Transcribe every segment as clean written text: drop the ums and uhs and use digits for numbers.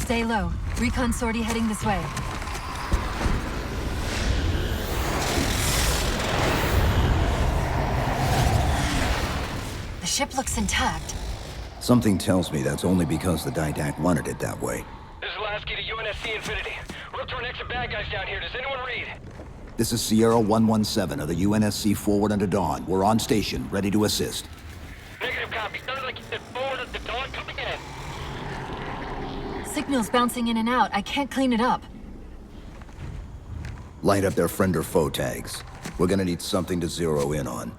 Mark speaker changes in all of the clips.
Speaker 1: Stay low. Recon sortie heading this way. The ship looks intact.
Speaker 2: Something tells me that's only because the Didact wanted it that way.
Speaker 3: This is Lasky to UNSC Infinity. We're up to our next bad guys down here. Does anyone read?
Speaker 2: This is Sierra 117 of the UNSC Forward Unto Dawn. We're on station, ready to assist.
Speaker 3: Negative copy. Sounded like you said forward at the dawn coming in.
Speaker 1: Signal's bouncing in and out. I can't clean it up.
Speaker 2: Light up their friend or foe tags. We're gonna need something to zero in on.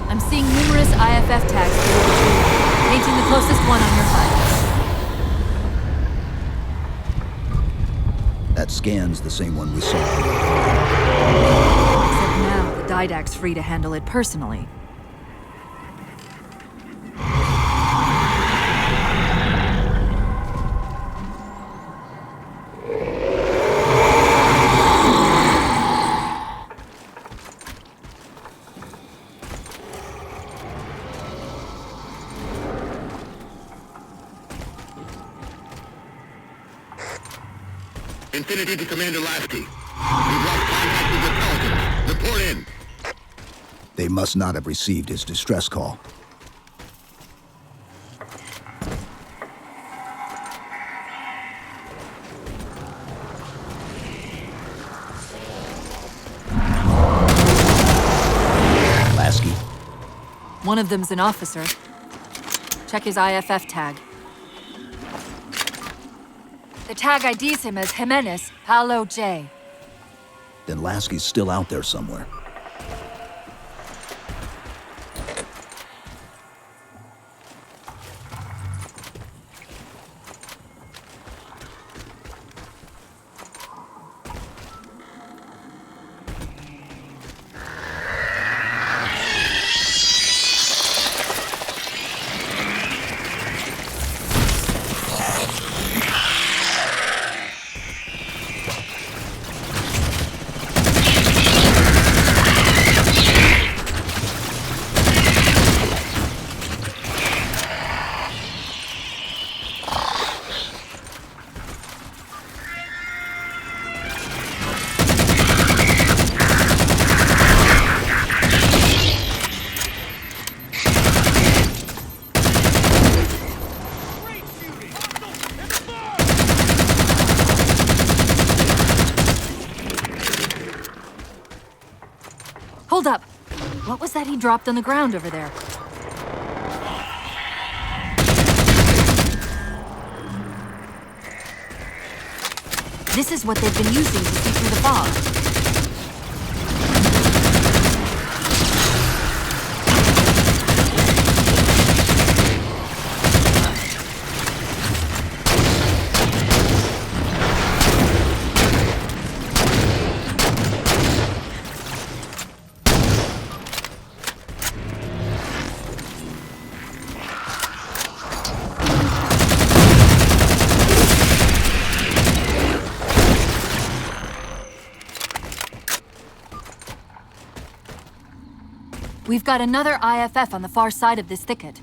Speaker 1: I'm seeing numerous IFF tags. Painting the closest one on your HUD.
Speaker 2: That scan's the same one we saw.
Speaker 1: Except now, the Didact's free to handle it personally.
Speaker 4: Infinity to Commander Lasky. We've lost contact with intelligence. Report in.
Speaker 2: They must not have received his distress call. Lasky?
Speaker 1: One of them's an officer. Check his IFF tag. The tag IDs him as Jimenez Paulo J.
Speaker 2: Then Lasky's still out there somewhere.
Speaker 1: Hold up! What was that he dropped on the ground over there? This is what they've been using to see through the fog. We've got another IFF on the far side of this thicket.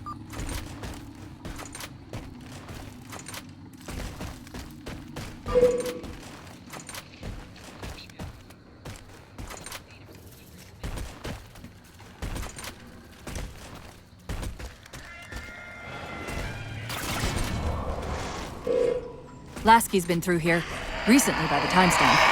Speaker 1: Lasky's been through here, recently by the timestamp.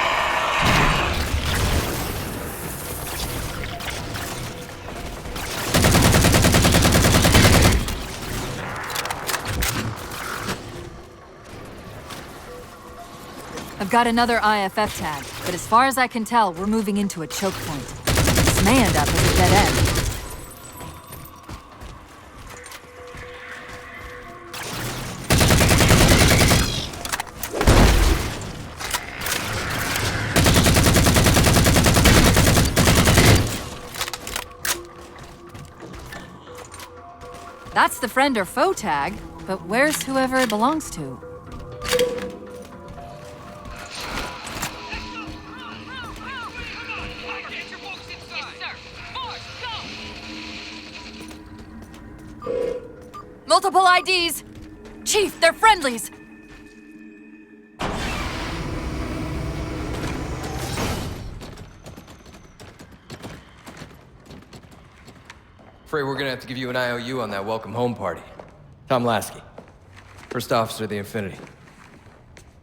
Speaker 1: I've got another IFF tag, but as far as I can tell, we're moving into a choke point. This may end up as a dead end. That's the friend or foe tag, but where's whoever it belongs to? multiple IDs! Chief, they're friendlies!
Speaker 5: Afraid we're gonna have to give you an IOU on that welcome home party. Tom Lasky, first officer of the Infinity.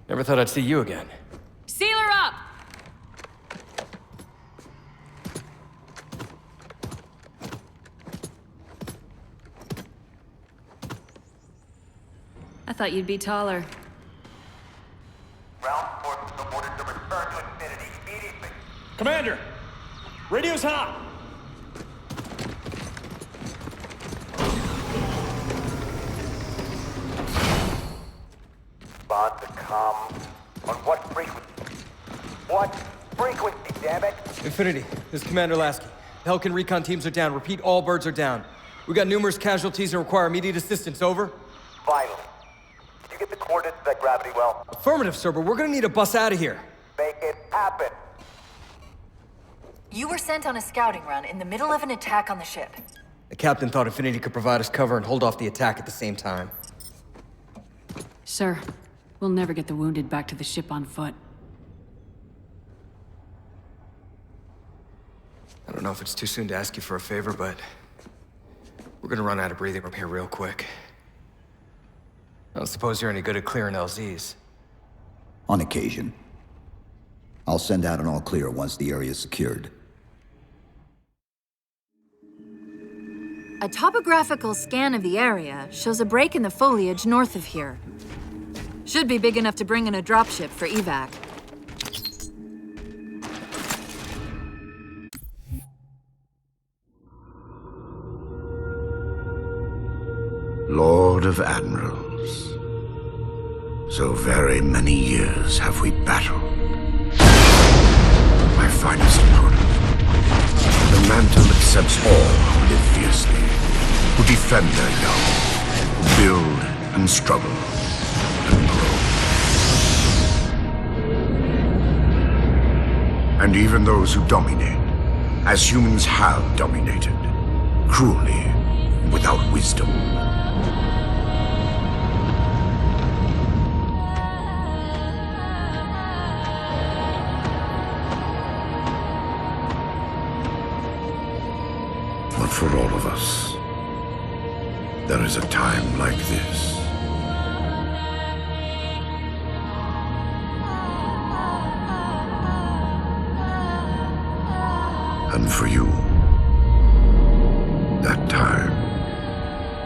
Speaker 5: Never thought I'd see you again.
Speaker 1: Seal her up!
Speaker 6: I thought you'd be taller.
Speaker 7: Ground forces are ordered to return to Infinity immediately.
Speaker 8: Commander! Radio's hot!
Speaker 7: Bond to come. On what frequency? What frequency, damn it?
Speaker 5: Infinity, this is Commander Lasky. Helkin recon teams are down. Repeat, all birds are down. We got numerous casualties and require immediate assistance. Over.
Speaker 7: Vital. Did you get the coordinates of that gravity well?
Speaker 5: Affirmative, sir, but we're gonna need a bus out of here.
Speaker 7: Make it happen.
Speaker 1: You were sent on a scouting run in the middle of an attack on the ship.
Speaker 5: The captain thought Infinity could provide us cover and hold off the attack at the same time.
Speaker 6: Sir, we'll never get the wounded back to the ship on foot.
Speaker 5: I don't know if it's too soon to ask you for a favor, but we're gonna run out of breathing room here real quick. I don't suppose you're any good at clearing LZs.
Speaker 2: On occasion. I'll send out an all-clear once the area is secured.
Speaker 1: A topographical scan of the area shows a break in the foliage north of here. Should be big enough to bring in a dropship for evac.
Speaker 9: Lord of Admirals, so very many years have we battled. My finest opponent. The mantle accepts all who live fiercely, who defend their young, who build and struggle and grow. And even those who dominate, as humans have dominated, cruelly, without wisdom. But for all of us, there is a time like this. And for you, that time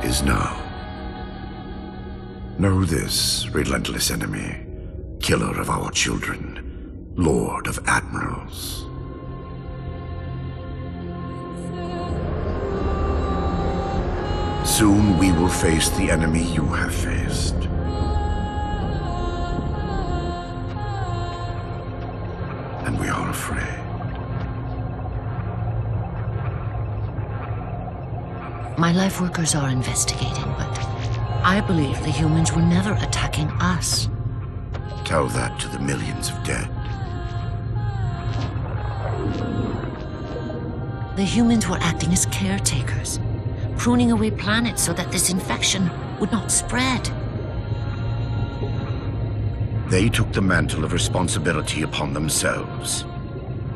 Speaker 9: is now. Know this, relentless enemy, killer of our children, Lord of Admirals. Soon we will face the enemy you have faced. And we are afraid.
Speaker 10: My life workers are investigating, but I believe the humans were never attacking us.
Speaker 9: Tell that to the millions of dead.
Speaker 10: The humans were acting as caretakers, pruning away planets so that this infection would not spread.
Speaker 9: They took the mantle of responsibility upon themselves.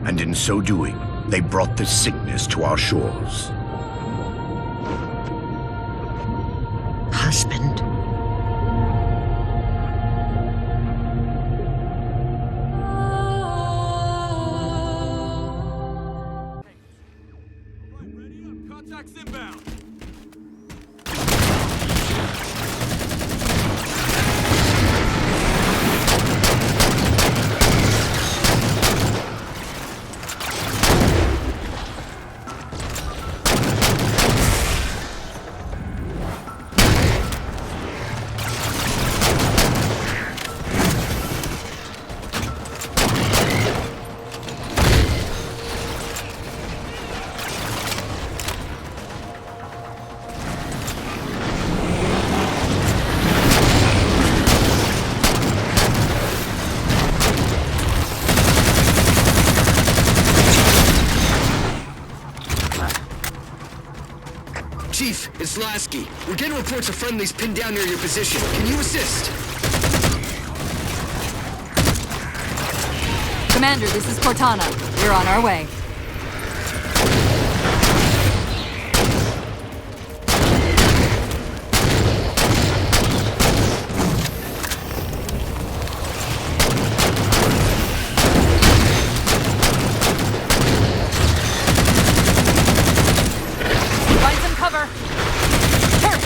Speaker 9: And in so doing, they brought this sickness to our shores.
Speaker 10: Husband.
Speaker 8: Contacts inbound.
Speaker 5: Chief, it's Lasky. We're getting reports of friendlies pinned down near your position. Can you assist?
Speaker 1: Commander, this is Cortana. We're on our way. Find some cover. Turret!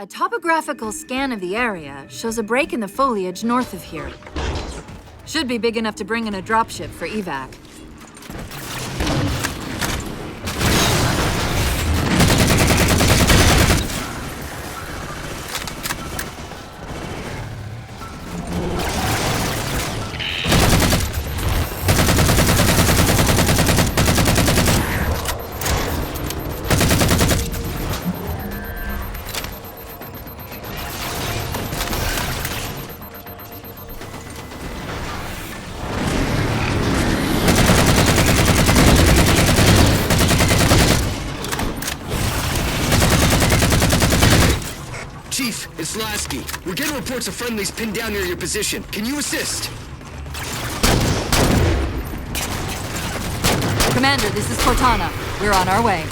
Speaker 1: A topographical scan of the area shows a break in the foliage north of here. Should be big enough to bring in a dropship for evac.
Speaker 5: Chief, it's Lasky. We're getting reports of friendlies pinned down near your position. Can you assist?
Speaker 1: Commander, this is Cortana. We're on our way.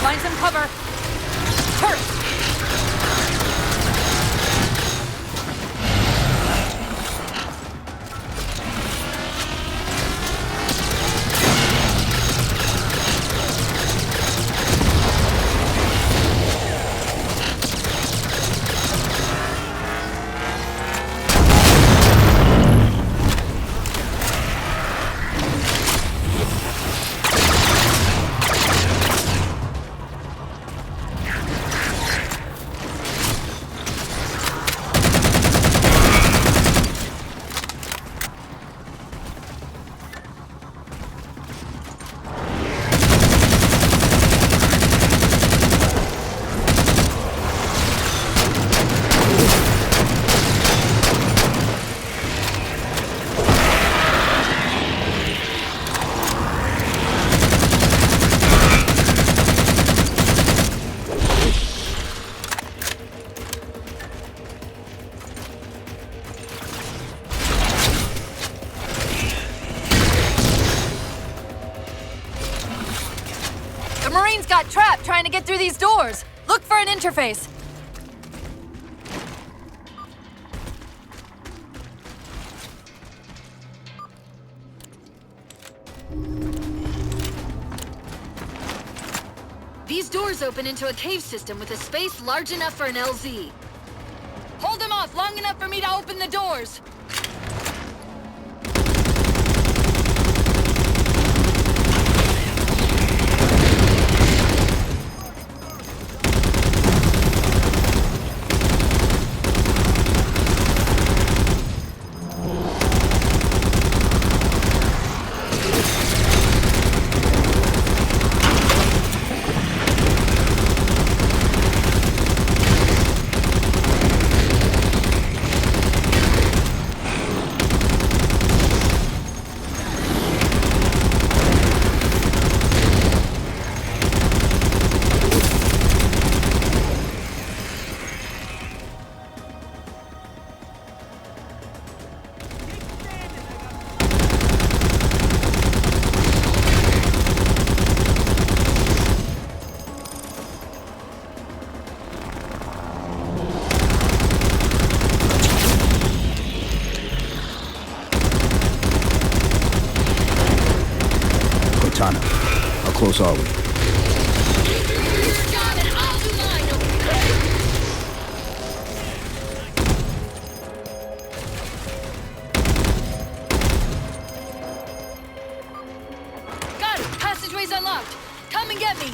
Speaker 1: Find some cover. Turret! The Marines got trapped trying to get through these doors. Look for an interface. These doors open into a cave system with a space large enough for an LZ. Hold them off long enough for me to open the doors.
Speaker 2: close are we?
Speaker 1: Got it! Passageway's unlocked! Come and get me!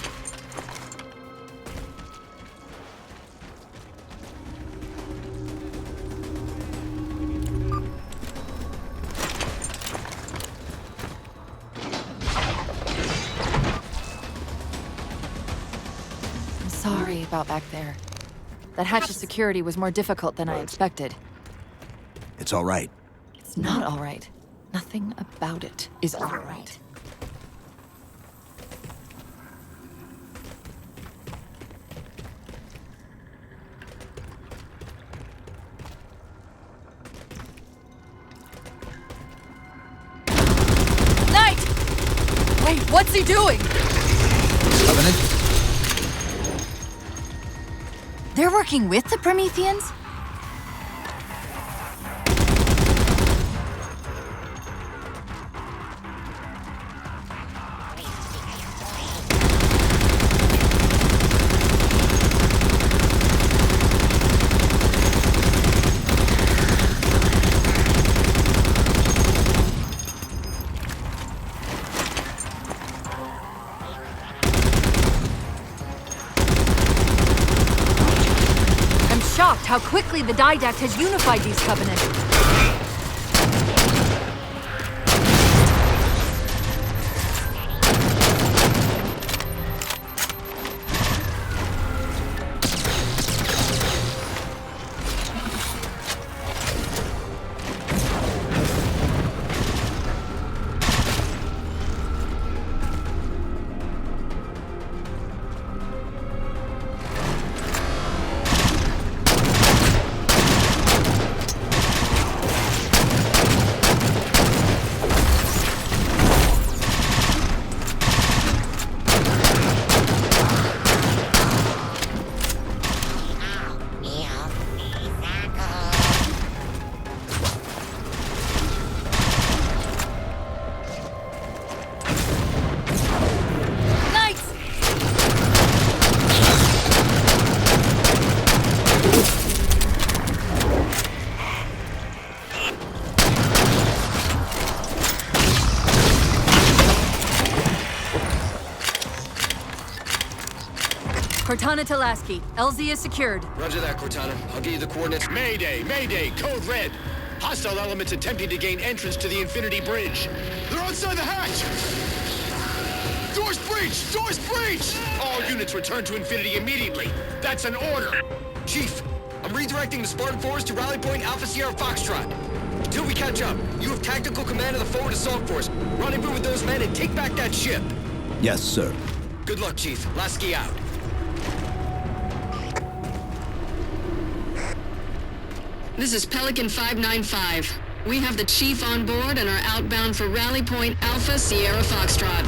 Speaker 1: I'm sorry about back there. That hatch of security was more difficult than I expected.
Speaker 2: It's all right.
Speaker 1: It's not all right. Nothing about it is all right. Knight! Wait, what's he doing?
Speaker 2: Covenant?
Speaker 1: They're working with the Prometheans? Shocked how quickly the Didact has unified these covenants. Cortana to Lasky. LZ is secured.
Speaker 3: Roger that, Cortana. I'll give you the coordinates.
Speaker 8: Mayday! Mayday! Code red! Hostile elements attempting to gain entrance to the Infinity Bridge. They're outside the hatch! Doors breached! Doors breached! All units return to Infinity immediately. That's an order.
Speaker 3: Chief, I'm redirecting the Spartan Force to Rally Point Alpha Sierra Foxtrot. Until we catch up, you have tactical command of the forward assault force. Rendezvous with those men and take back that ship.
Speaker 2: Yes, sir.
Speaker 3: Good luck, Chief. Lasky out.
Speaker 6: This is Pelican 595. We have the Chief on board and are outbound for Rally Point Alpha Sierra Foxtrot.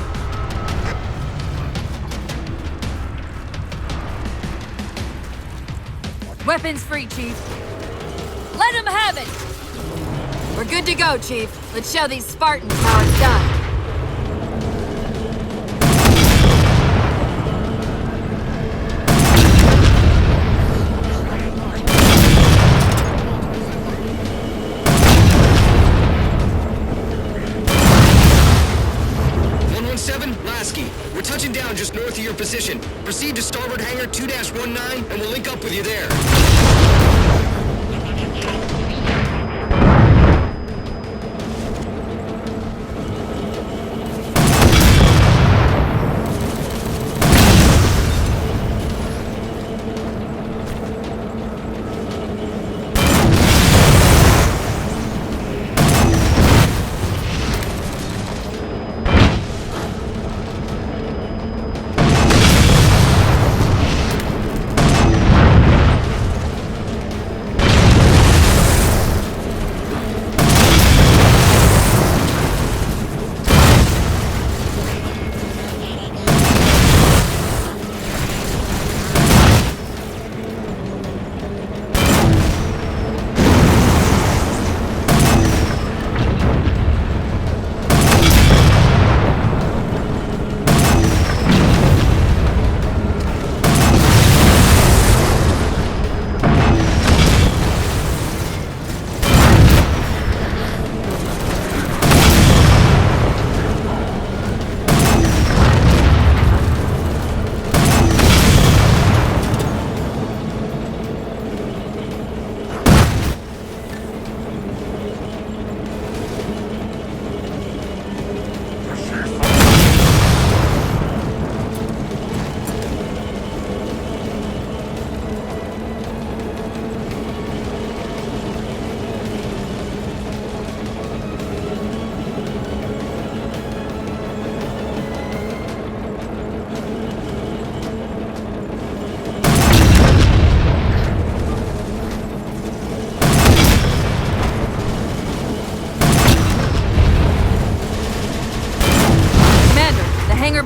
Speaker 1: Weapons free, Chief. Let him have it! We're good to go, Chief. Let's show these Spartans how it's done.
Speaker 3: We're touching down just north of your position. Proceed to starboard hangar 2-19 and we'll link up with you there.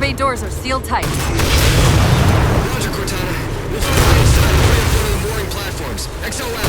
Speaker 1: bay doors are sealed tight.
Speaker 3: Roger, Cortana. We'll find a way inside and right up one of the mooring platforms. XO out.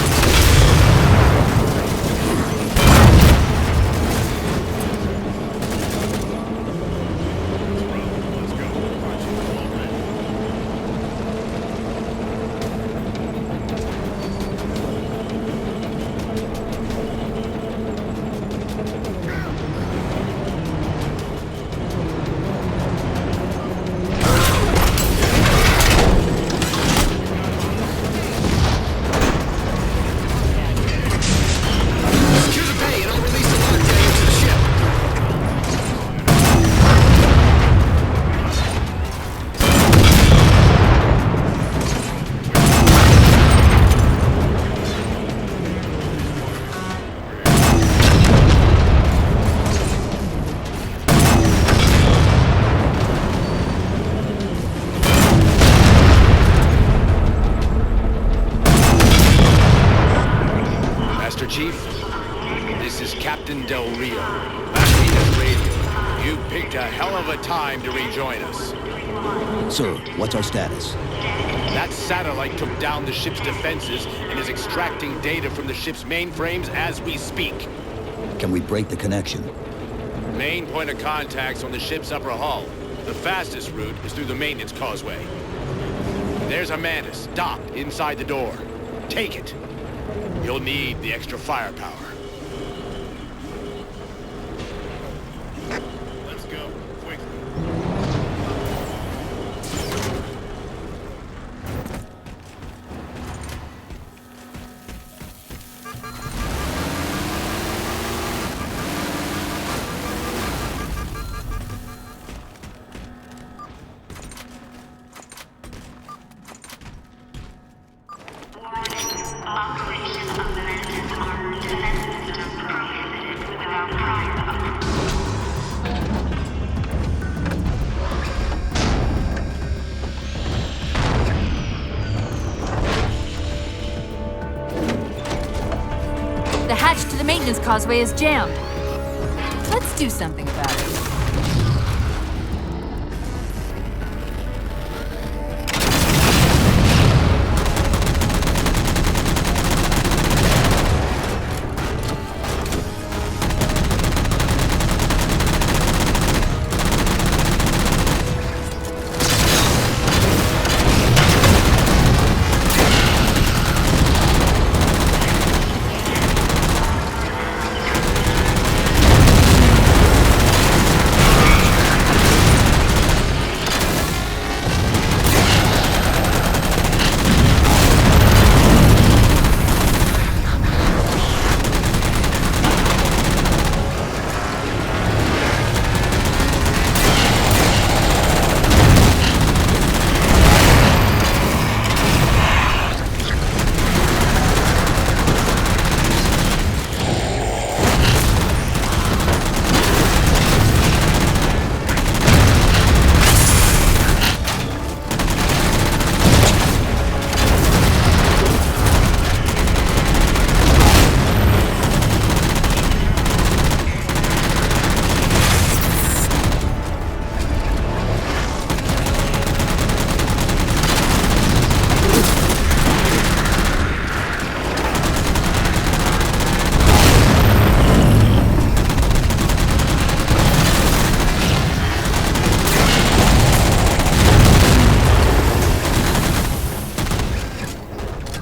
Speaker 3: Secure the bay and I'll release the lockdown into the ship.
Speaker 8: Master Chief, this is Captain Del Rio. Martinez Radio. You picked a hell of a time to rejoin us.
Speaker 2: Sir, what's our status?
Speaker 8: That satellite took down the ship's defenses and is extracting data from the ship's mainframes as we speak.
Speaker 2: Can we break the connection?
Speaker 8: Main point of contact's on the ship's upper hull. The fastest route is through the maintenance causeway. There's a Mantis docked inside the door. Take it. You'll need the extra firepower. Let's go, quickly.
Speaker 1: The hatch to the maintenance causeway is jammed. Let's do something about it.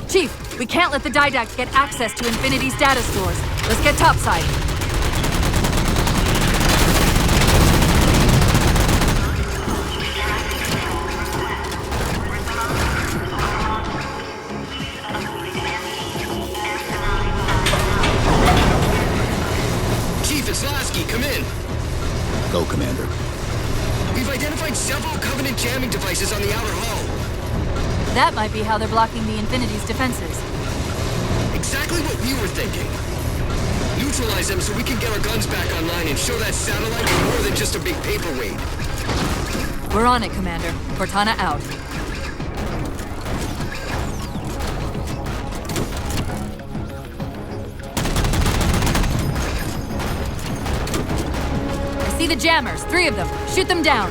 Speaker 1: Chief, we can't let the Didact get access to Infinity's data stores. Let's get topside.
Speaker 3: Chief, it's Lasky. Come in.
Speaker 2: Go, Commander.
Speaker 3: We've identified several Covenant jamming devices on the outer hull.
Speaker 1: That might be how they're blocking the Infinity's defenses.
Speaker 3: Exactly what we were thinking. Neutralize them so we can get our guns back online and show that satellite we're more than just a big paperweight.
Speaker 1: We're on it, Commander. Cortana out. I see the jammers, 3 of them. Shoot them down.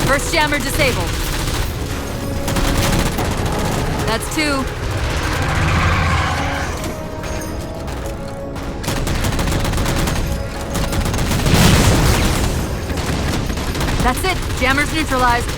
Speaker 1: First jammer disabled. That's 2. That's it. Jammer's neutralized.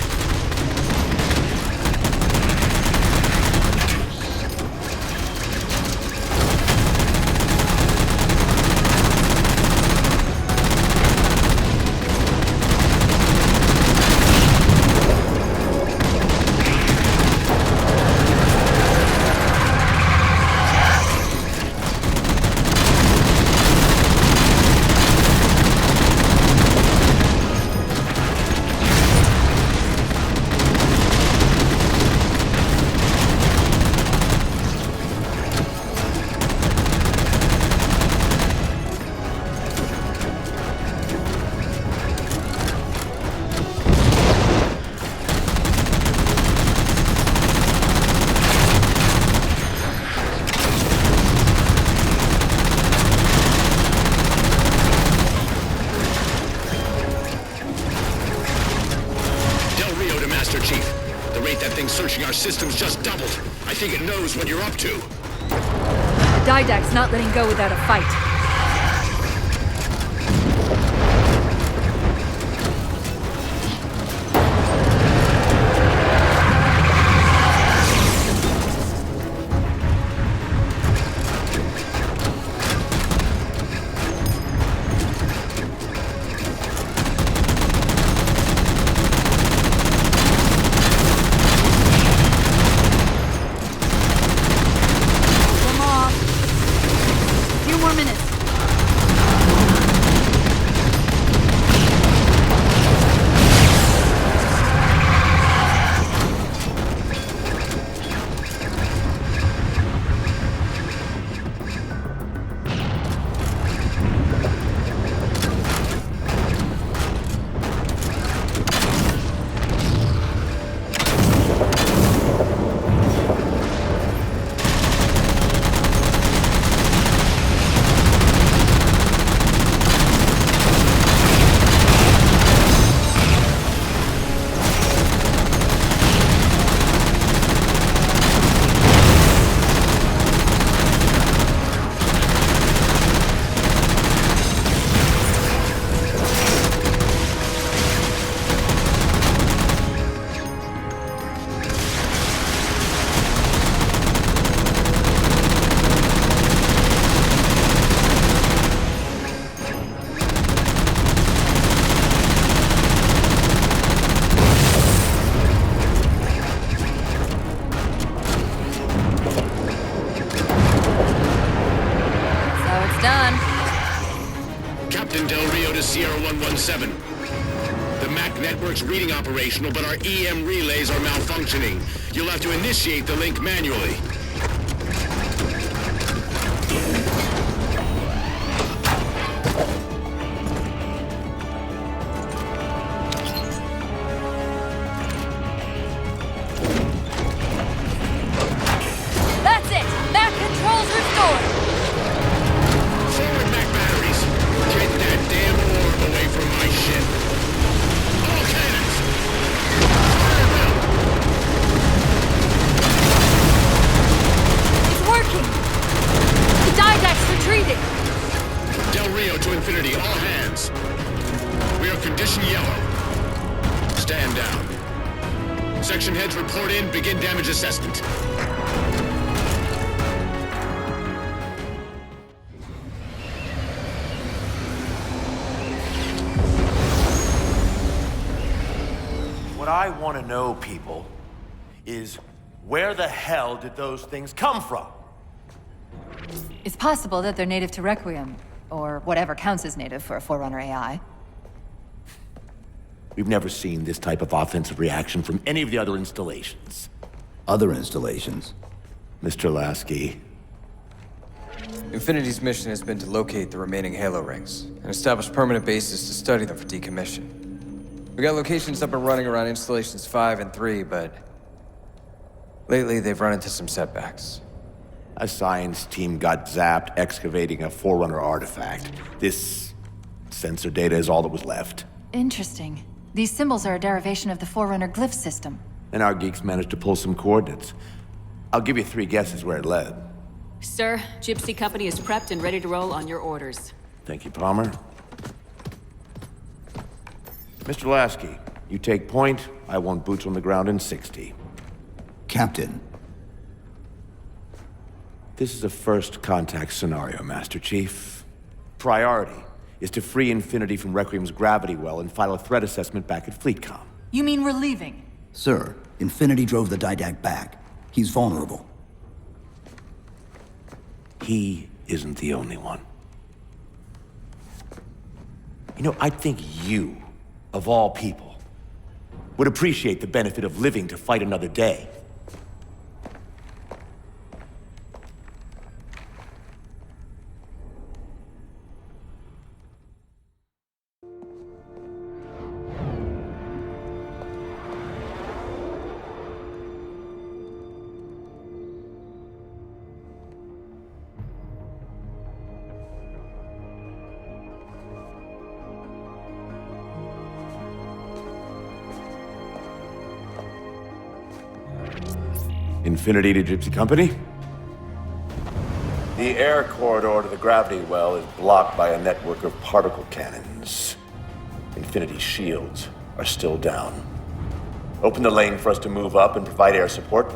Speaker 8: Searching our systems just doubled. I think it knows what you're up to.
Speaker 1: The Didact's not letting go without a fight.
Speaker 8: Sierra 117. The MAC network's reading operational, but our EM relays are malfunctioning. You'll have to initiate the link manually.
Speaker 1: That's it! MAC controls restored!
Speaker 8: Forward MAC batteries! Get that damn orb away from my ship! All cannons! Fire them!
Speaker 1: It's working! The Didact's retreating!
Speaker 8: Del Rio to Infinity, all hands! We are condition yellow. Stand down. Section heads report in, begin damage assessment.
Speaker 11: What I want to know, people, is where the hell did those things come from?
Speaker 1: It's possible that they're native to Requiem, or whatever counts as native for a Forerunner AI.
Speaker 11: We've never seen this type of offensive reaction from any of the other installations.
Speaker 2: Other installations?
Speaker 11: Mr. Lasky.
Speaker 5: Infinity's mission has been to locate the remaining Halo rings, and establish permanent bases to study them for decommission. We got locations up and running around installations 5 and 3, but lately they've run into some setbacks.
Speaker 11: A science team got zapped excavating a Forerunner artifact. This sensor data is all that was left.
Speaker 1: Interesting. These symbols are a derivation of the Forerunner glyph system.
Speaker 11: And our geeks managed to pull some coordinates. I'll give you 3 guesses where it led.
Speaker 12: Sir, Gypsy Company is prepped and ready to roll on your orders.
Speaker 11: Thank you, Palmer. Mr. Lasky, you take point. I want boots on the ground in 60.
Speaker 2: Captain.
Speaker 11: This is a first contact scenario, Master Chief. Priority is to free Infinity from Requiem's gravity well and file a threat assessment back at FleetCom.
Speaker 1: You mean we're leaving?
Speaker 2: Sir, Infinity drove the Didact back. He's vulnerable.
Speaker 11: He isn't the only one. You know, I think you, of all people, would appreciate the benefit of living to fight another day. Infinity to Gypsy Company? The air corridor to the gravity well is blocked by a network of particle cannons. Infinity's shields are still down. Open the lane for us to move up and provide air support.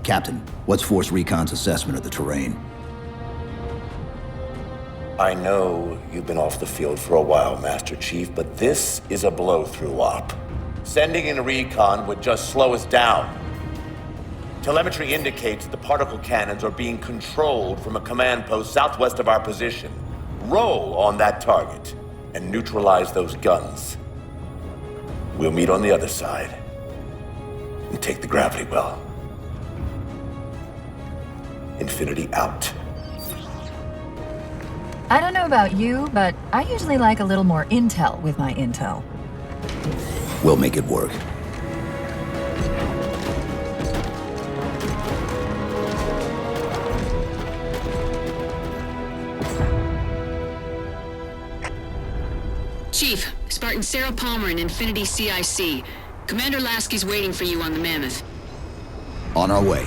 Speaker 2: Captain, what's Force Recon's assessment of the terrain?
Speaker 11: I know you've been off the field for a while, Master Chief, but this is a blow-through op. Sending in a recon would just slow us down. Telemetry indicates the particle cannons are being controlled from a command post southwest of our position. Roll on that target and neutralize those guns. We'll meet on the other side and take the gravity well. Infinity out.
Speaker 1: I don't know about you, but I usually like a little more intel with my intel.
Speaker 2: We'll make it work.
Speaker 6: Chief, Spartan Sarah Palmer in Infinity CIC. Commander Lasky's waiting for you on the Mammoth.
Speaker 2: On our way.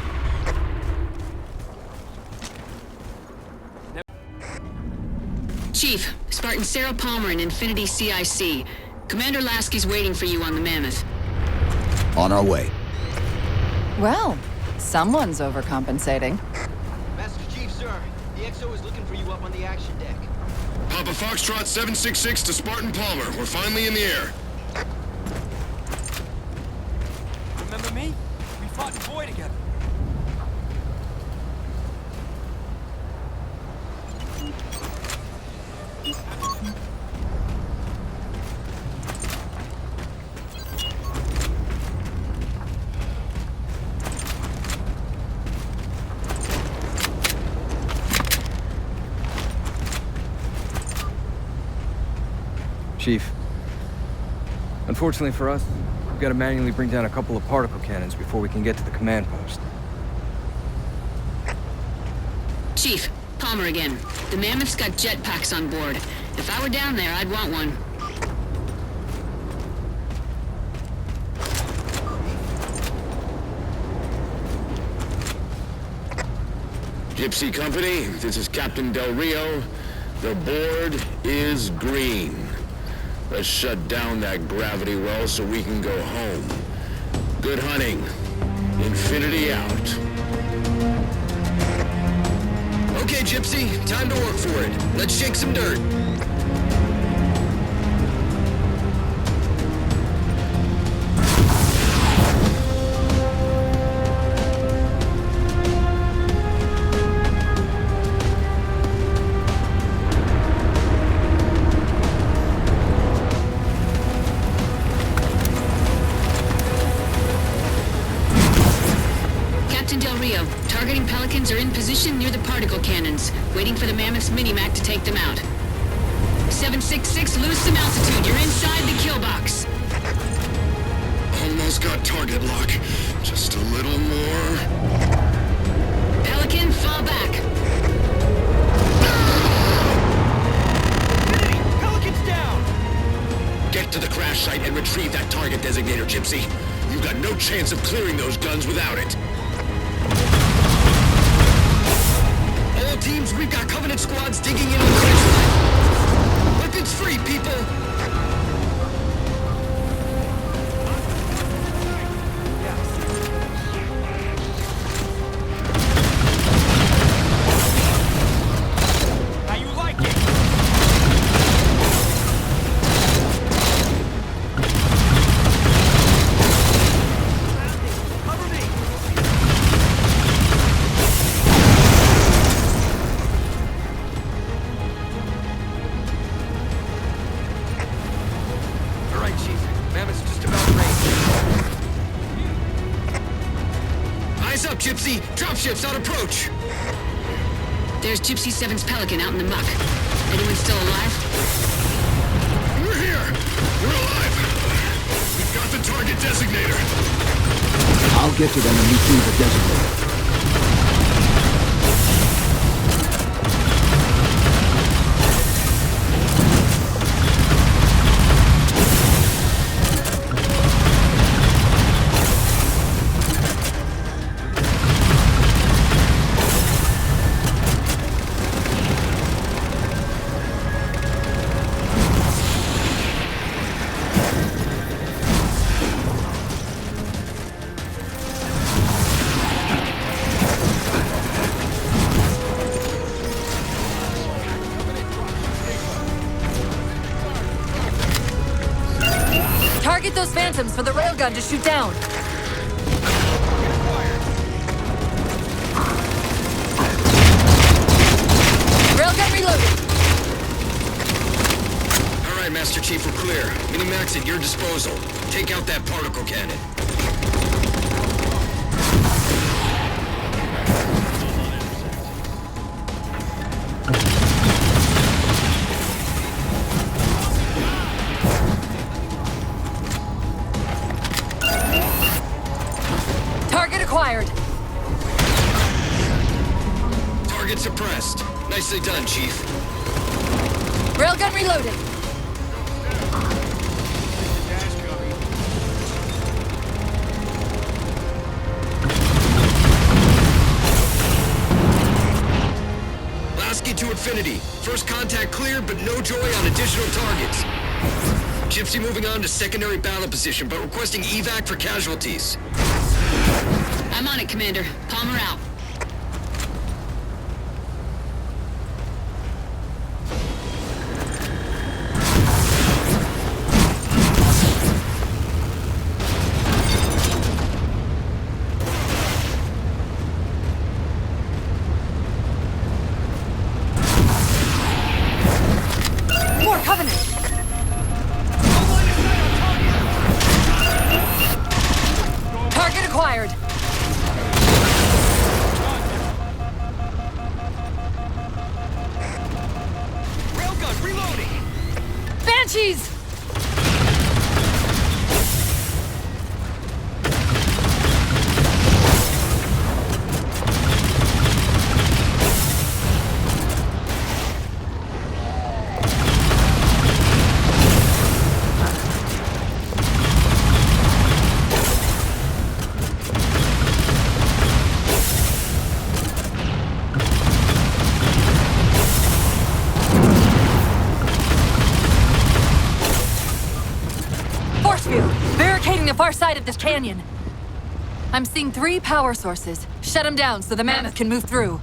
Speaker 6: Chief, Spartan Sarah Palmer in Infinity CIC. Commander Lasky's waiting for you on the Mammoth.
Speaker 2: On our way.
Speaker 1: Well, someone's overcompensating.
Speaker 3: Master Chief, sir. The XO is looking for you up on the action deck.
Speaker 8: Papa Foxtrot 766 to Spartan Palmer. We're finally in the air.
Speaker 3: Remember me? We fought in Boy together.
Speaker 5: Chief, unfortunately for us, we've got to manually bring down a couple of particle cannons before we can get to the command post.
Speaker 6: Chief, Palmer again. The Mammoth's got jetpacks on board. If I were down there, I'd want one.
Speaker 8: Gypsy Company, this is Captain Del Rio. The board is green. Let's shut down that gravity well so we can go home. Good hunting. Infinity out.
Speaker 3: Okay, Gypsy, time to work for it. Let's shake some dirt.
Speaker 6: Targeting Pelicans are in position near the particle cannons, waiting for the Mammoth's Minimac to take them out. 766, lose some altitude. You're inside the kill box.
Speaker 8: Almost got target lock. Just a little more.
Speaker 6: Pelican, fall back.
Speaker 3: Infinity, Pelican's down!
Speaker 8: Get to the crash site chance of clearing those guns without it.
Speaker 3: All teams, we've got Covenant squads digging into the trench line. Weapons free, people! Gypsy! Dropships on approach!
Speaker 6: There's Gypsy 7's Pelican out in the muck. Anyone still alive?
Speaker 8: We're here! We're alive! We've got the target designator!
Speaker 2: I'll get to them and retrieve the designator.
Speaker 1: Target those phantoms for the railgun to shoot down. Railgun reloaded.
Speaker 3: All right, Master Chief, we're clear. Minimax at your disposal. Take out that particle cannon.
Speaker 1: Target acquired.
Speaker 3: Target suppressed. Nicely done, Chief.
Speaker 1: Railgun reloaded.
Speaker 3: Lasky to Infinity. First contact cleared, but no joy on additional targets. Gypsy moving on to secondary battle position, but requesting evac for casualties.
Speaker 6: I'm on it, Commander. Palmer out.
Speaker 1: More Covenant! Target acquired!
Speaker 3: Railgun reloading!
Speaker 1: Banshees! Force field! Barricading the far side of this canyon. I'm seeing 3 power sources. Shut them down so the mammoth can move through.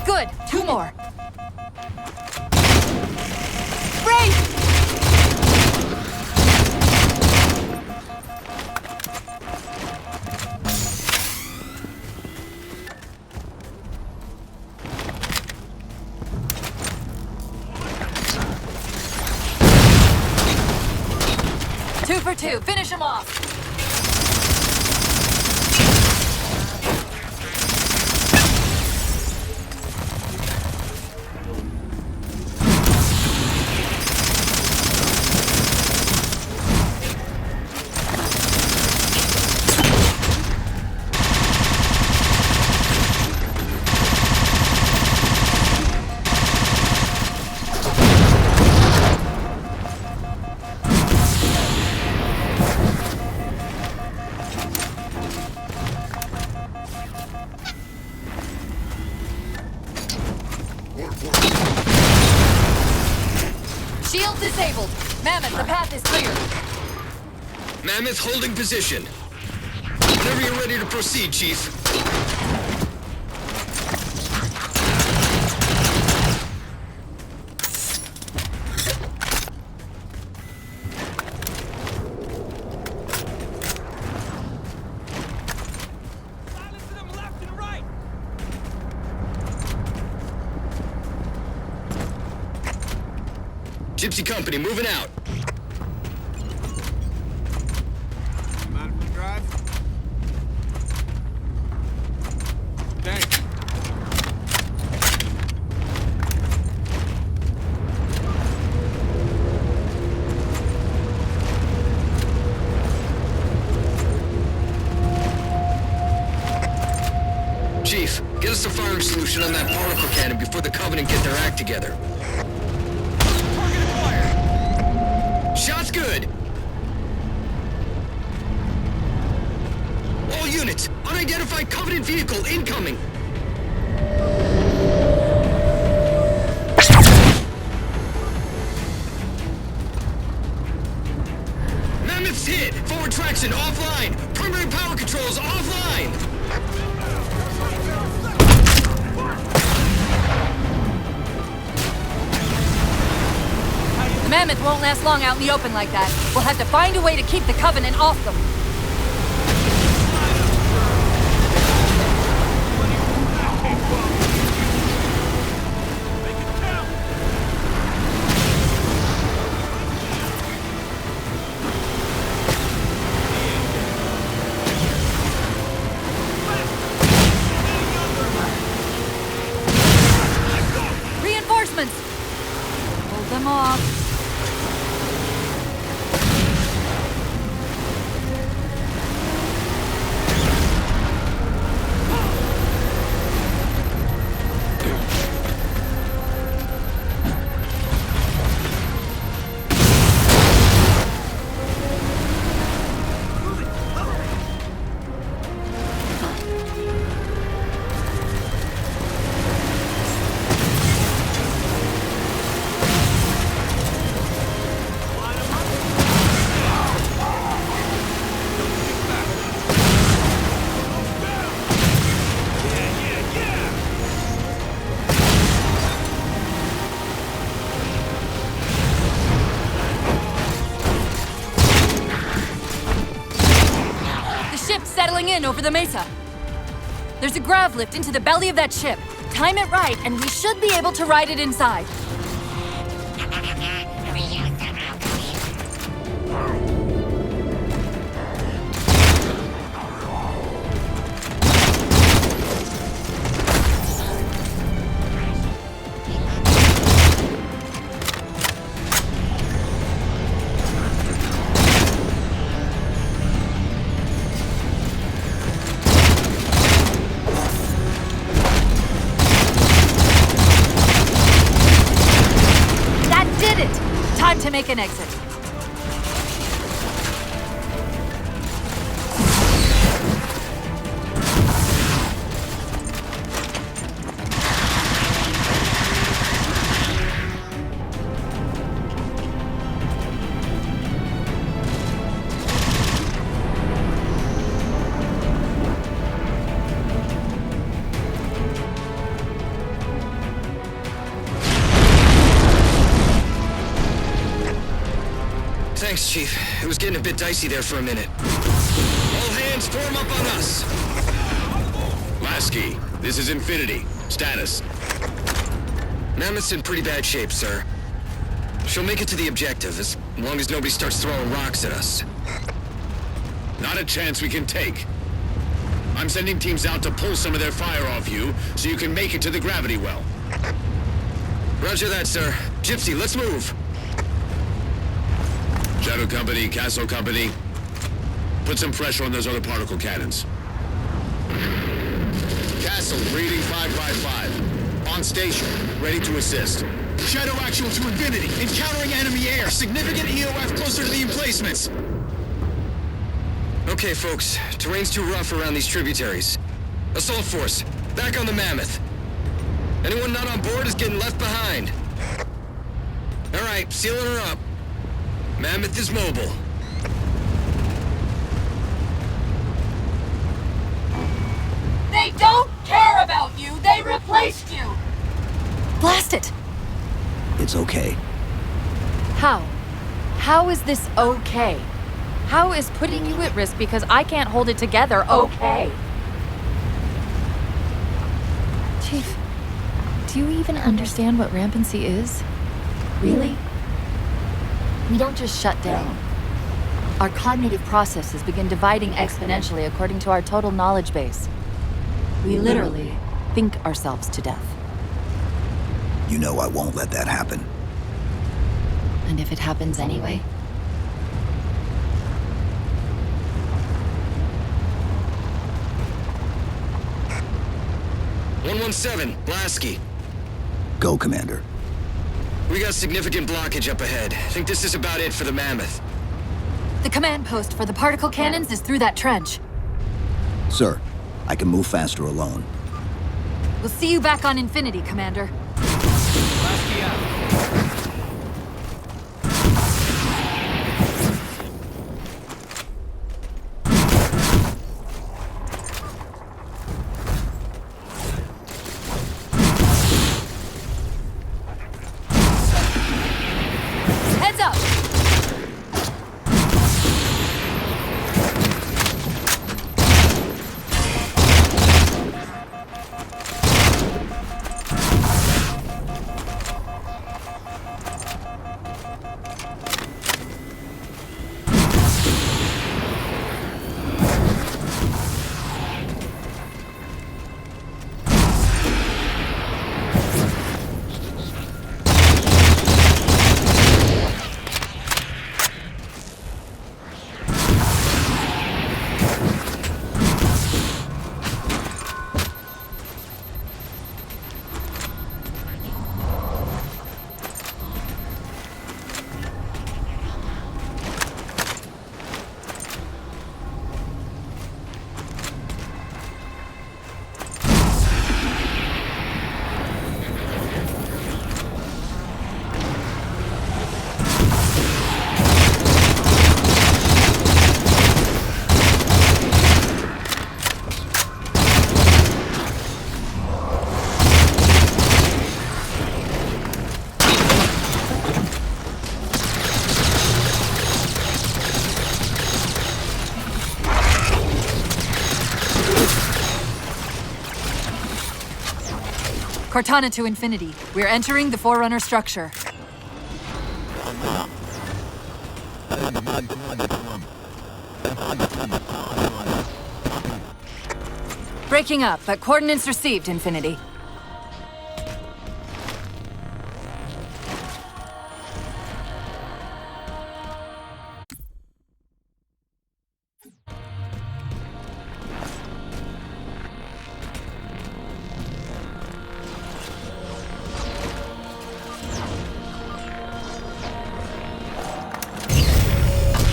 Speaker 1: Good. 2 more. Race! 2 for 2. Finish him off. Shield disabled. Mammoth, the path is clear.
Speaker 3: Mammoth holding position. Whenever you're ready to proceed, Chief. Gypsy Company, moving out.
Speaker 8: Mind if we drive? Thanks.
Speaker 3: Chief, get us a firing solution on that particle cannon before the Covenant get their act together. Shot's good! All units, unidentified Covenant vehicle incoming! Mammoth's hit! Forward traction offline! Primary power controls offline!
Speaker 1: The Mammoth won't last long out in the open like that. We'll have to find a way to keep the Covenant off them. Reinforcements! Hold them off. Settling in over the mesa. There's a grav lift into the belly of that ship. Time it right, and we should be able to ride it inside. Time to make an exit.
Speaker 3: Thanks, Chief. It was getting a bit dicey there for a minute. All hands form up on us!
Speaker 8: Lasky, this is Infinity. Status.
Speaker 3: Mammoth's in pretty bad shape, sir. She'll make it to the objective, as long as nobody starts throwing rocks at us.
Speaker 8: Not a chance we can take. I'm sending teams out to pull some of their fire off you, so you can make it to the gravity well.
Speaker 3: Roger that, sir. Gypsy, let's move.
Speaker 8: Shadow Company, Castle Company, put some pressure on those other particle cannons. Castle, reading 555. On station, ready to assist. Shadow actual to Infinity, encountering enemy air. Significant EOF closer to the emplacements.
Speaker 3: Okay, folks. Terrain's too rough around these tributaries. Assault force, back on the Mammoth. Anyone not on board is getting left behind. All right, sealing her up. Mammoth is mobile.
Speaker 13: They don't care about you! They replaced you!
Speaker 1: Blast it!
Speaker 2: It's okay.
Speaker 14: How? How is this okay? How is putting you at risk because I can't hold it together okay? Chief, do you even understand what rampancy is? Really? We don't just shut down. Our cognitive processes begin dividing exponentially according to our total knowledge base. We literally think ourselves to death.
Speaker 2: You know I won't let that happen.
Speaker 14: And if it happens anyway?
Speaker 3: (117), Lasky.
Speaker 2: Go, Commander.
Speaker 3: We got significant blockage up ahead. Think this is about it for the Mammoth.
Speaker 1: The command post for the particle cannons is through that trench.
Speaker 2: Sir, I can move faster alone.
Speaker 1: We'll see you back on Infinity, Commander.
Speaker 5: Lasky out.
Speaker 1: Heads up! Cortana to Infinity. We're entering the Forerunner structure. Breaking up, but coordinates received, Infinity.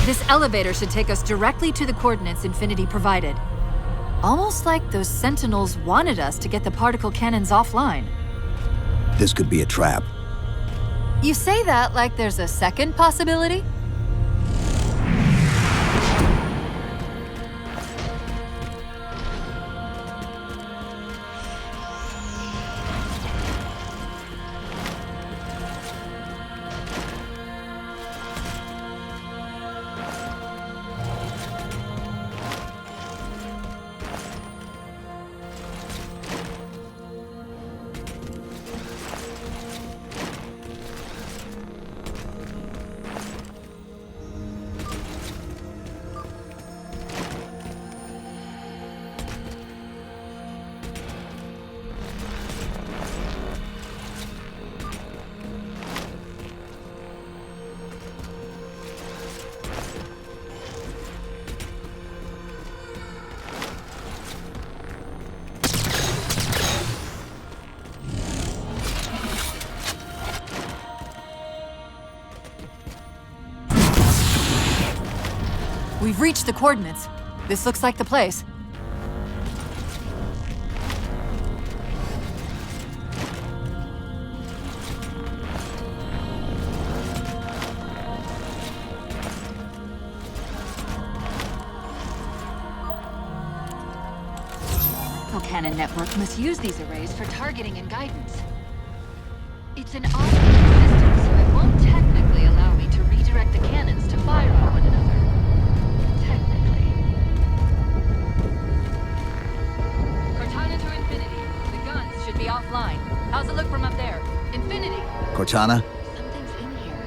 Speaker 1: This elevator should take us directly to the coordinates Infinity provided. Almost like those Sentinels wanted us to get the particle cannons offline.
Speaker 2: This could be a trap.
Speaker 1: You say that like there's a second possibility? We've reached the coordinates. This looks like the place.
Speaker 14: Cannon network must use these arrays for targeting and guidance. It's an automated system, so it won't technically allow me to redirect the cannons to fire on one another. Technically. Cortana to Infinity. The guns should be offline. How's it look from up there? Infinity!
Speaker 2: Cortana?
Speaker 14: Something's in here.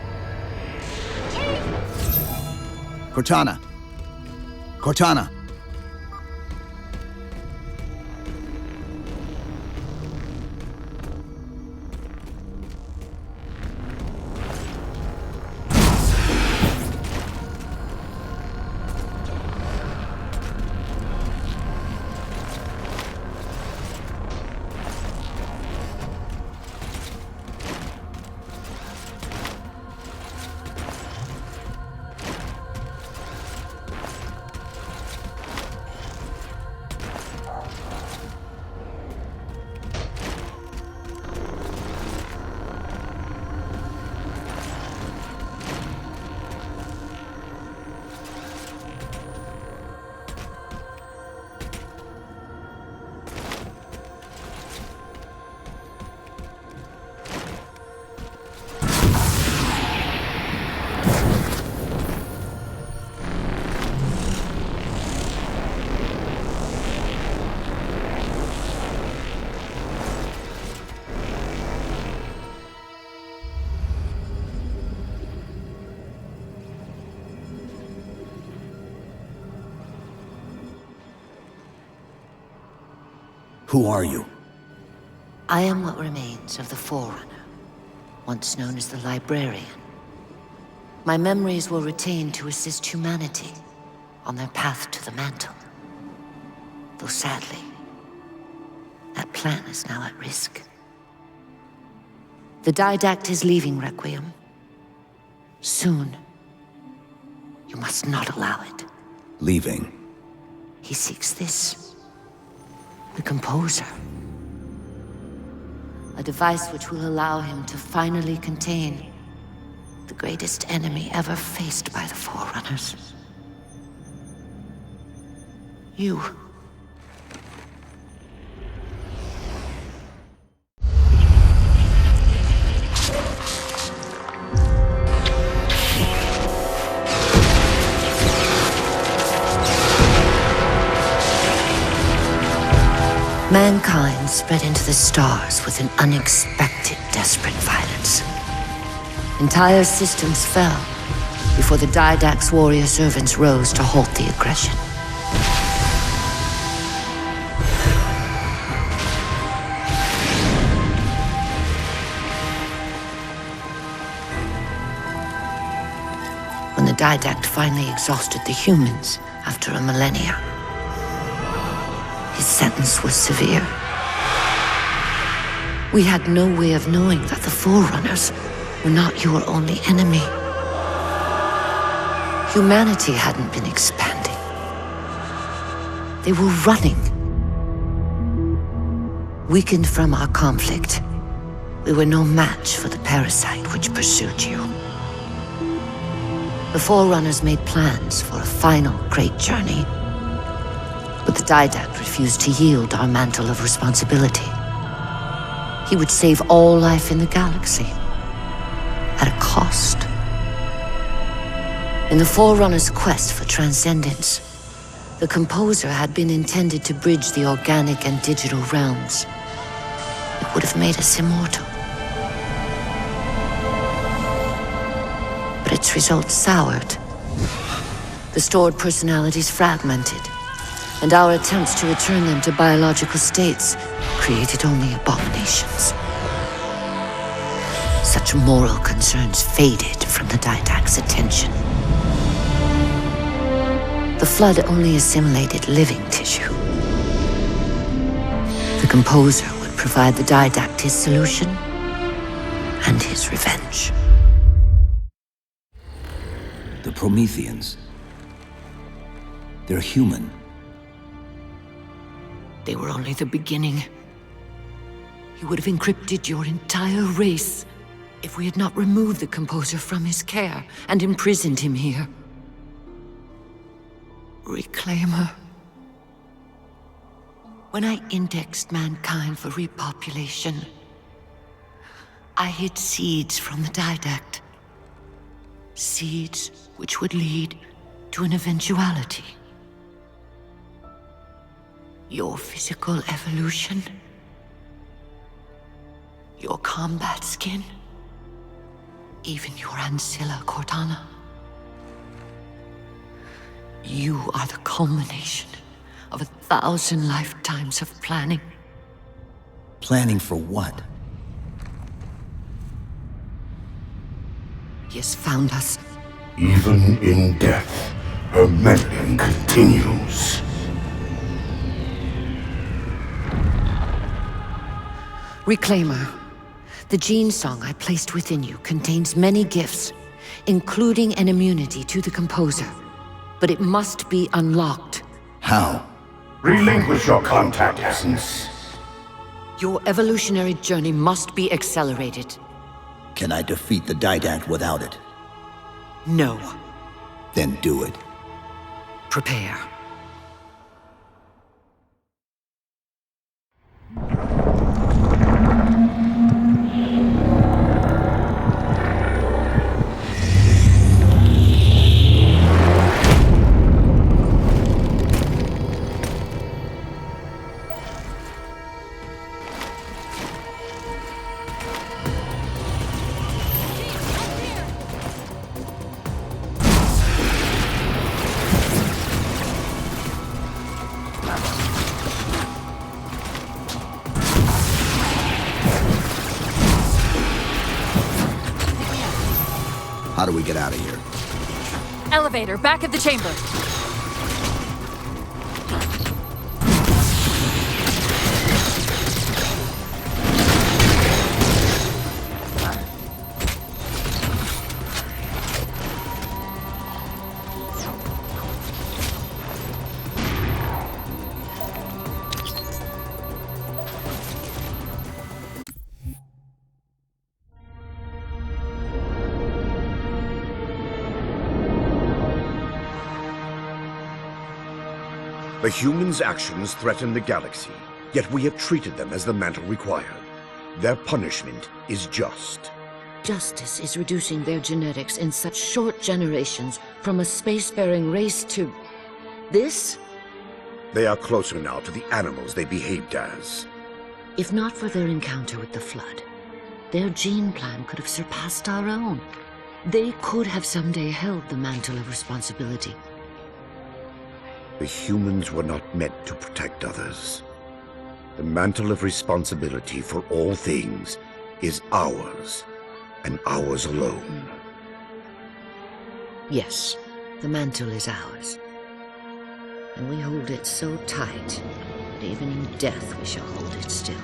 Speaker 2: Cortana! Cortana! Who are you?
Speaker 10: I am what remains of the Forerunner, once known as the Librarian. My memories were retained to assist humanity on their path to the mantle. Though sadly, that plan is now at risk. The Didact is leaving Requiem. Soon. You must not allow it.
Speaker 2: Leaving?
Speaker 10: He seeks this. The Composer. A device which will allow him to finally contain the greatest enemy ever faced by the Forerunners. You. Mankind spread into the stars with an unexpected, desperate violence. Entire systems fell before the Didact's warrior servants rose to halt the aggression. When the Didact finally exhausted the humans after a millennia, his sentence was severe. We had no way of knowing that the Forerunners were not your only enemy. Humanity hadn't been expanding. They were running. Weakened from our conflict, we were no match for the parasite which pursued you. The Forerunners made plans for a final great journey, but the Didact refused to yield our mantle of responsibility. He would save all life in the galaxy, at a cost. In the Forerunner's quest for transcendence, the Composer had been intended to bridge the organic and digital realms. It would have made us immortal. But its results soured. The stored personalities fragmented, and our attempts to return them to biological states created only abominations. Such moral concerns faded from the Didact's attention. The Flood only assimilated living tissue. The Composer would provide the Didact his solution and his revenge.
Speaker 2: The Prometheans. They're human.
Speaker 10: They were only the beginning. He would have encrypted your entire race if we had not removed the Composer from his care and imprisoned him here. Reclaimer. When I indexed mankind for repopulation, I hid seeds from the Didact. Seeds which would lead to an eventuality. Your physical evolution. Your combat skin. Even your Ancilla Cortana. You are the culmination of 1,000 lifetimes of planning.
Speaker 2: Planning for what?
Speaker 10: He has found us.
Speaker 9: Even in death, her meddling continues.
Speaker 10: Reclaimer. The gene song I placed within you contains many gifts, including an immunity to the Composer. But it must be unlocked.
Speaker 2: How?
Speaker 9: Relinquish your contact essence.
Speaker 10: Your evolutionary journey must be accelerated.
Speaker 2: Can I defeat the Didact without it?
Speaker 10: No.
Speaker 2: Then do it.
Speaker 10: Prepare.
Speaker 2: How do we get out of here?
Speaker 1: Elevator, back of the chamber.
Speaker 9: The humans' actions threaten the galaxy, yet we have treated them as the mantle required. Their punishment is just.
Speaker 10: Justice is reducing their genetics in such short generations from a spacefaring race to... this?
Speaker 9: They are closer now to the animals they behaved as.
Speaker 10: If not for their encounter with the Flood, their gene plan could have surpassed our own. They could have someday held the mantle of responsibility.
Speaker 9: The humans were not meant to protect others. The mantle of responsibility for all things is ours, and ours alone.
Speaker 10: Yes, the mantle is ours. And we hold it so tight that even in death we shall hold it still.